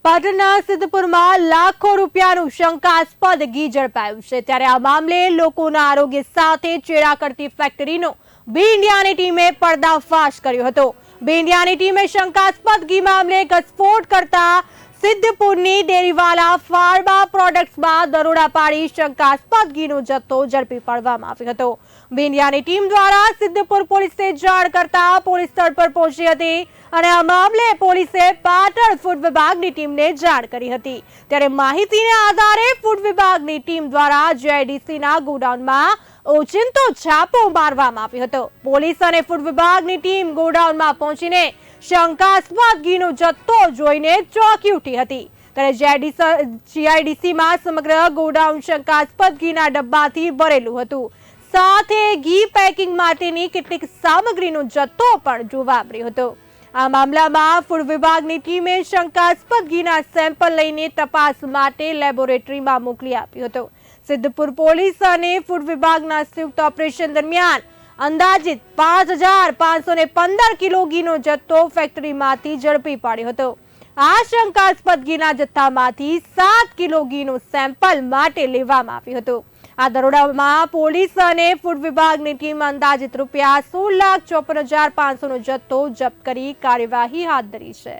પાટણના સિદ્ધપુરમાં લાખો રૂપિયાનું શંકાસ્પદ ઘી ઝડપાયું છે। ત્યારે આ મામલે લોકોના આરોગ્ય સાથે ચેડા કરતી ફેક્ટરીનો બી ઇન્ડિયાની ટીમે પર્દાફાશ કર્યો હતો। બી ઇન્ડિયાની ટીમે શંકાસ્પદ ઘી મામલે ઘટસ્ફોટ કરતા સિદ્ધપુરની ડેરીવાલા ફાર્મા પ્રોડક્ટ્સમાં દરોડા પાડી શંકાસ્પદ ઘીનો જથ્થો ઝડપી પાડવામાં આવ્યો હતો। બી ઇન્ડિયાની ટીમ દ્વારા સિદ્ધપુર પોલીસને જાણ કરતા પોલીસ સ્થળ પર પહોંચી હતી અને આ મામલે પોલીસે પાટણ ફૂડ વિભાગની ટીમને જાણ કરી હતી। ત્યારે માહિતીના આધારે ફૂડ વિભાગની ટીમ દ્વારા જીઆઈડીસીના ગોડાઉનમાં ઓચિંતો છાપો મારવામાં આવ્યો હતો। પોલીસ અને ફૂડ વિભાગની ટીમ ગોડાઉનમાં પહોંચીને શંકાસ્પદ ઘીનો જથ્થો જોઈને ચોંકી ઉઠી હતી। ત્યારે જીઆઈડીસીમાં સમગ્ર ગોડાઉન શંકાસ્પદ ઘીના ડબ્બાથી ભરેલું હતું। સાથે ઘી પેકિંગ માટેની કેટલીક સામગ્રીનો જથ્થો પણ જોવા મળ્યો હતો। આ મામલામાં ફૂડ વિભાગની ટીમે શંકાસ્પદ ઘીના સેમ્પલ લઈને તપાસ માટે લેબોરેટરીમાં મોકલી આપ્યો હતો। સિદ્ધપુર પોલીસ અને ફૂડ વિભાગના સંયુક્ત ઓપરેશન દરમિયાન અંદાજિત 5515 કિલો ઘીનો જથ્થો ફેક્ટરીમાંથી ઝડપી પાડ્યો હતો। આ શંકાસ્પદ ઘીના જથ્થામાંથી 7 કિલો ઘીનો સેમ્પલ માટે લેવામાં આવ્યો હતો। આ દરોડામાં પોલીસ અને ફૂડ વિભાગની ટીમ અંદાજિત રૂપિયા 16,54,500 નો જથ્થો જપ્ત કરી કાર્યવાહી હાથ ધરી છે।